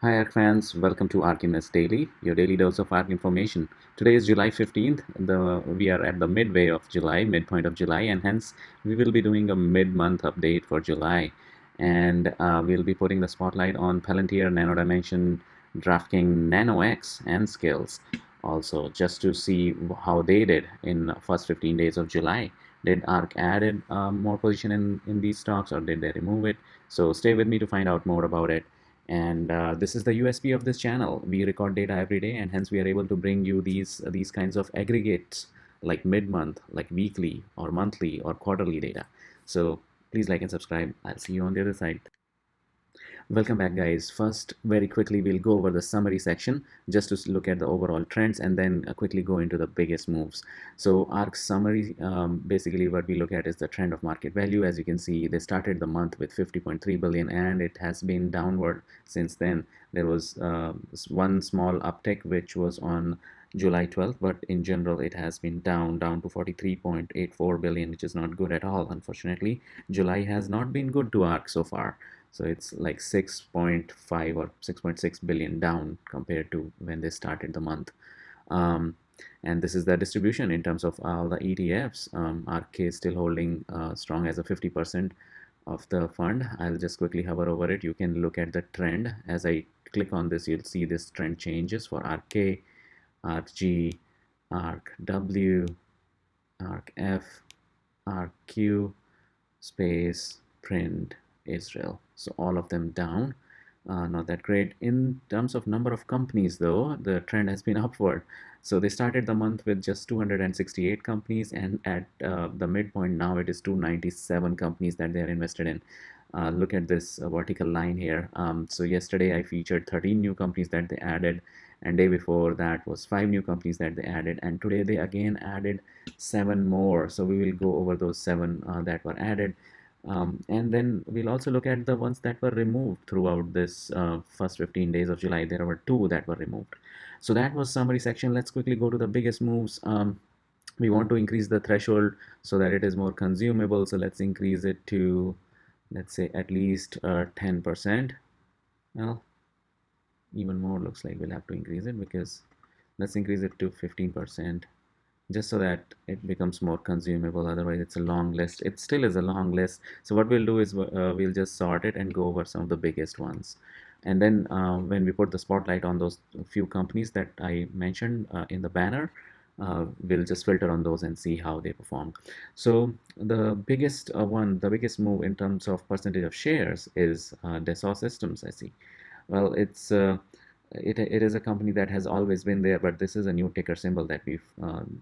Hi ARK fans, welcome to ARKimus Daily, your daily dose of ARK information. Today is July 15th. We are at the midway of July, midpoint of July, and hence we will be doing a mid-month update for July. And we'll be putting the spotlight on Palantir, NanoDimension, DraftKings, NanoX, and Skills. Also, just to see how they did in the first 15 days of July. Did ARK added more position in these stocks or did they remove it? So stay with me to find out more about it. And this is the USP of this channel. We record data every day, and hence we are able to bring you these kinds of aggregates like mid-month, like weekly or monthly or quarterly data. So please like and subscribe. I'll see you on the other side. Welcome back, guys. First, very quickly, we'll go over the summary section just to look at the overall trends and then quickly go into the biggest moves. So ARK summary, basically what we look at is the trend of market value. As you can see, they started the month with 50.3 billion and it has been downward since then. There was one small uptick, which was on July 12th, but in general, it has been down to 43.84 billion, which is not good at all, unfortunately. July has not been good to ARK so far. So it's like 6.5 or 6.6 billion down compared to when they started the month. Um, and this is the distribution in terms of all the ETFs. ARKK is still holding strong as a 50% of the fund. I'll just quickly hover over it. You can look at the trend. As I click on this, you'll see this trend changes for ARKK, ARKG, ARKW, ARKF, ARKQ, space, print, Israel. So all of them down. Not that great. In terms of number of companies, though, the trend has been upward. So they started the month with just 268 companies, and at the midpoint now it is 297 companies that they are invested in. Look at this vertical line here. So yesterday I featured 13 new companies that they added, and day before that was 5 new companies that they added, and today they again added 7 more. So we will go over those 7 that were added. And then we'll also look at the ones that were removed throughout this first 15 days of July. There were 2 that were removed. So that was summary section. Let's quickly go to the biggest moves. We want to increase the threshold so that it is more consumable. So let's increase it to, let's say, at least 10%. Well, even more looks like we'll have to increase it, because let's increase it to 15%. Just so that it becomes more consumable. Otherwise it's a long list. It still is a long list. So what we'll do is we'll just sort it and go over some of the biggest ones, and then when we put the spotlight on those few companies that I mentioned in the banner, we'll just filter on those and see how they perform. So the biggest the biggest move in terms of percentage of shares is Dassault Systems, I see. Well, it is a company that has always been there, but this is a new ticker symbol that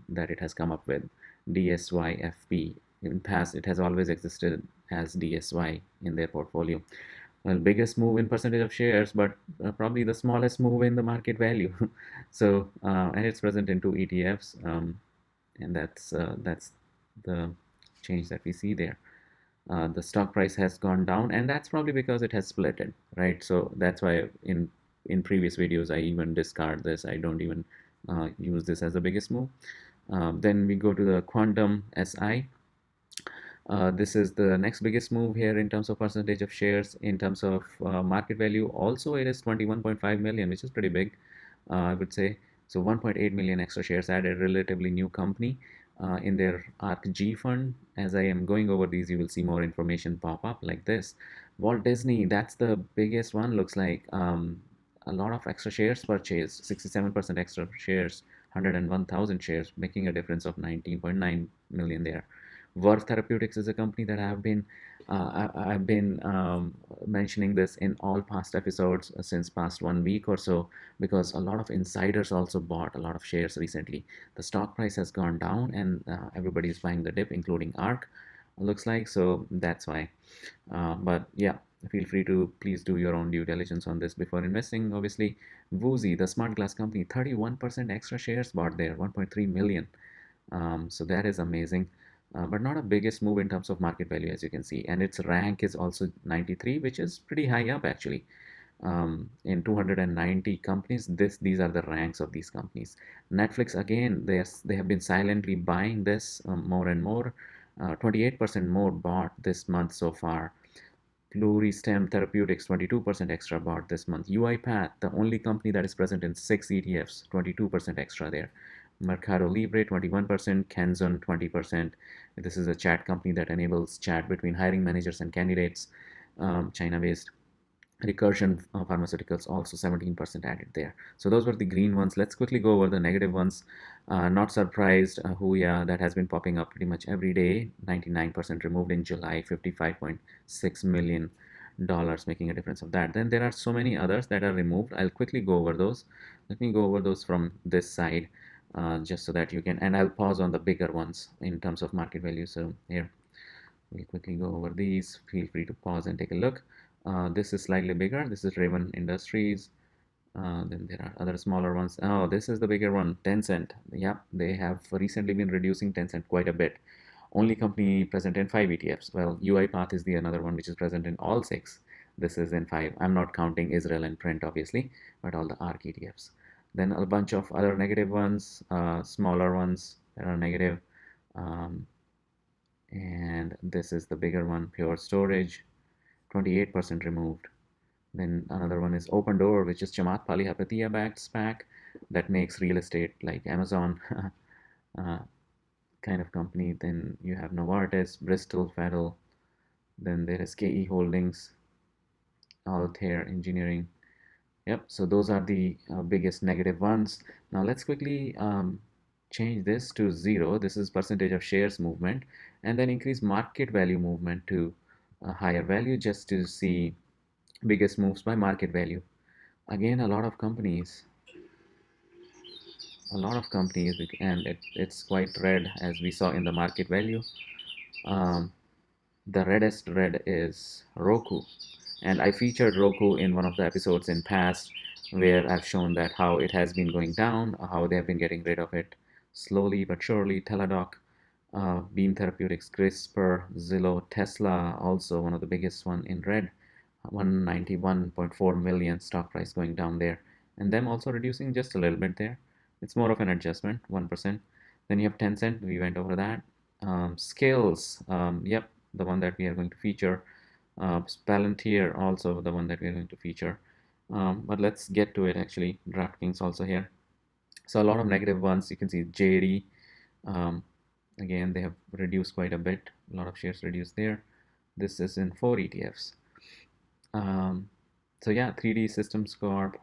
that it has come up with, DSYFP. In past, it has always existed as DSY in their portfolio. Well, biggest move in percentage of shares, but probably the smallest move in the market value. So, and it's present in 2 ETFs, and that's the change that we see there. The stock price has gone down, and that's probably because it has splitted, right? So that's why in previous videos I even discard this. I don't even use this as the biggest move. Then we go to the Quantum SI. This is the next biggest move here in terms of percentage of shares. In terms of market value, also it is 21.5 million, which is pretty big, I would say. So 1.8 million extra shares added, relatively new company in their ARKG fund. As I am going over these, you will see more information pop up like this. Walt Disney, that's the biggest one, looks like. A lot of extra shares purchased, 67% extra shares, 101,000 shares, making a difference of 19.9 million there. VERV Therapeutics is a company that I've been mentioning this in all past episodes since past 1 week or so, because a lot of insiders also bought a lot of shares recently. The stock price has gone down, and everybody is buying the dip, including ARK, looks like. So that's why. But yeah, feel free to please do your own due diligence on this before investing. Obviously, VUZI, the smart glass company, 31% extra shares bought there, 1.3 million. So that is amazing. But not a biggest move in terms of market value, as you can see, and its rank is also 93, which is pretty high up actually. In 290 companies, these are the ranks of these companies. Netflix, again, they have been silently buying this more and more. 28% more bought this month so far. Pluristem Therapeutics, 22% extra bought this month. UiPath, the only company that is present in 6 ETFs, 22% extra there. Mercado Libre, 21%. Canzon, 20%. This is a chat company that enables chat between hiring managers and candidates, China-based. Recursion Pharmaceuticals also 17% added there. So those were the green ones. Let's quickly go over the negative ones. Not surprised, Huya, that has been popping up pretty much every day. 99% removed in July, $55.6 million, making a difference of that. Then there are so many others that are removed. I'll quickly go over those. Let me go over those from this side, just so that you can, and I'll pause on the bigger ones in terms of market value. So here, we'll quickly go over these. Feel free to pause and take a look. This is slightly bigger. This is Raven Industries. Then there are other smaller ones. Oh, this is the bigger one, Tencent. Yeah, they have recently been reducing Tencent quite a bit. Only company present in 5 ETFs. Well, UiPath is the another one which is present in all 6. This is in 5. I'm not counting IZRL and Print, obviously, but all the ARK ETFs. Then a bunch of other negative ones, smaller ones that are negative. And this is the bigger one, Pure Storage, 28% removed. Then another one is Open Door, which is Chamath Palihapitiya backed SPAC that makes real estate like Amazon kind of company. Then you have Novartis, Bristol, Federal. Then there is KE Holdings, Altair Engineering. Yep, so those are the biggest negative ones. Now let's quickly change this to 0. This is percentage of shares movement, and then increase market value movement to a higher value just to see biggest moves by market value. Again, a lot of companies, and it's quite red as we saw in the market value. Um, the reddest red is Roku, and I featured Roku in one of the episodes in past where I've shown that how it has been going down, how they have been getting rid of it slowly but surely. Teladoc, Beam Therapeutics, CRISPR, Zillow, Tesla, also one of the biggest one in red, 191.4 million stock price going down there, and them also reducing just a little bit there. It's more of an adjustment, 1%. Then you have Tencent, we went over that. Scales, yep, the one that we are going to feature. Palantir, also the one that we are going to feature. But let's get to it actually. DraftKings also here. So a lot of negative ones. You can see JD. Again, they have reduced quite a bit. A lot of shares reduced there. This is in 4 ETFs. So yeah, 3D Systems Corp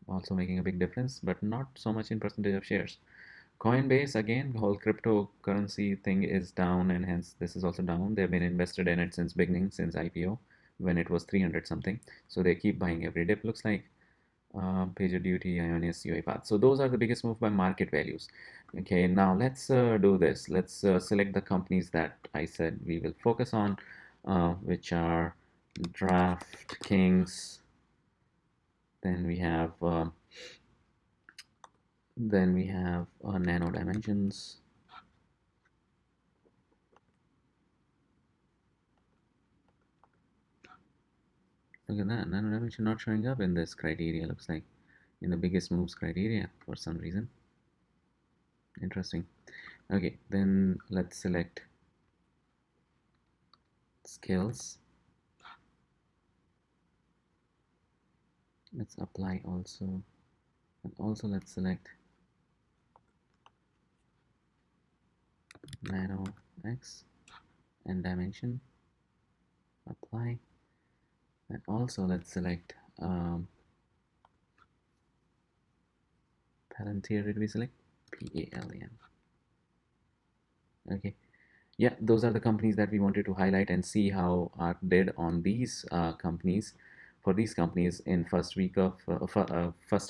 also making a big difference, but not so much in percentage of shares. Coinbase, again, the whole cryptocurrency thing is down, and hence this is also down. They've been invested in it since beginning, since IPO, when it was 300 something. So they keep buying every dip, looks like. PagerDuty, Ionis, UiPath. So those are the biggest move by market values. Okay, now let's do this. Let's select the companies that I said we will focus on, which are DraftKings. Then we have NanoDimensions. Look at that, NanoDimension not showing up in this criteria, looks like, in the biggest moves criteria for some reason. Interesting. Okay, then let's select skills. Let's apply also, and also let's select NanoX and dimension, apply, and also let's select Palantir. Did we select PALN? Okay, yeah, those are the companies that we wanted to highlight and see how ARK did on these companies, for these companies in first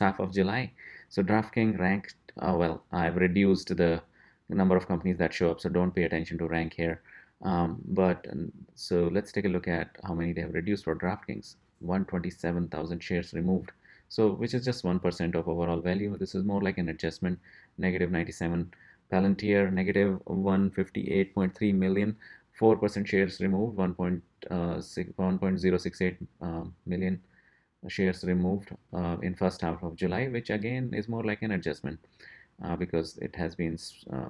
half of July. So DraftKings ranked, well, I've reduced the number of companies that show up, so don't pay attention to rank here. So let's take a look at how many they have reduced for DraftKings. 127,000 shares removed. So which is just 1% of overall value. This is more like an adjustment, negative 97. Palantir, negative 158.3 million, 4% shares removed, 1.068 million shares removed in first half of July, which again is more like an adjustment because it has been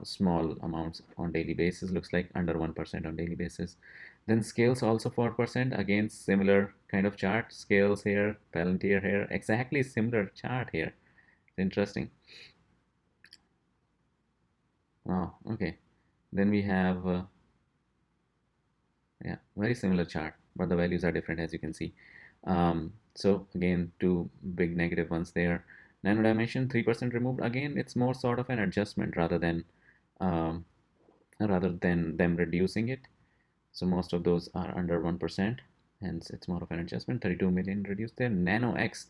small amounts on daily basis, looks like under 1% on daily basis. Then scales also 4%. Again, similar kind of chart. Scales here, Palantir here, exactly similar chart here. Interesting. Oh, okay. Then we have, yeah, very similar chart, but the values are different as you can see. So again, two big negative ones there. NanoDimension 3% removed. Again, it's more sort of an adjustment um, rather than them reducing it. So most of those are under 1%, hence it's more of an adjustment. 32 million reduced there. NanoX.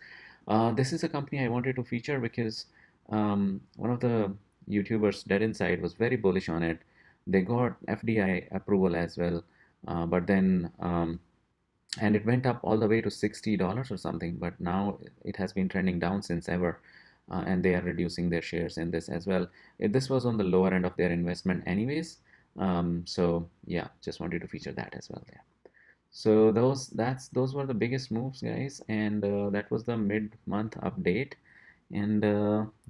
This is a company I wanted to feature because one of the YouTubers, Dead Inside, was very bullish on it. They got FDI approval as well, but then and it went up all the way to $60 or something, but now it has been trending down since ever, and they are reducing their shares in this as well. This was on the lower end of their investment anyways, so yeah, just wanted to feature that as well there. So those were the biggest moves, guys, and that was the mid-month update. And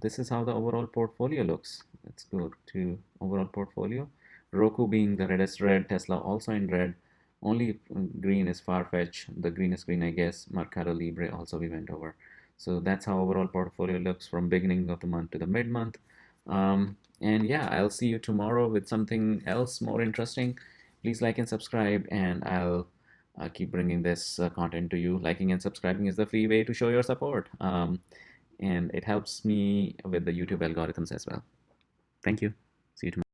this is how the overall portfolio looks. Let's go to overall portfolio. Roku being the reddest red, Tesla also in red. Only green is Farfetch, the greenest green, I guess. Mercado Libre also we went over. So that's how overall portfolio looks from beginning of the month to the mid-month. And yeah, I'll see you tomorrow with something else more interesting. Please like and subscribe, and I'll keep bringing this content to you. Liking and subscribing is the free way to show your support. And it helps me with the YouTube algorithms as well. Thank you. See you tomorrow.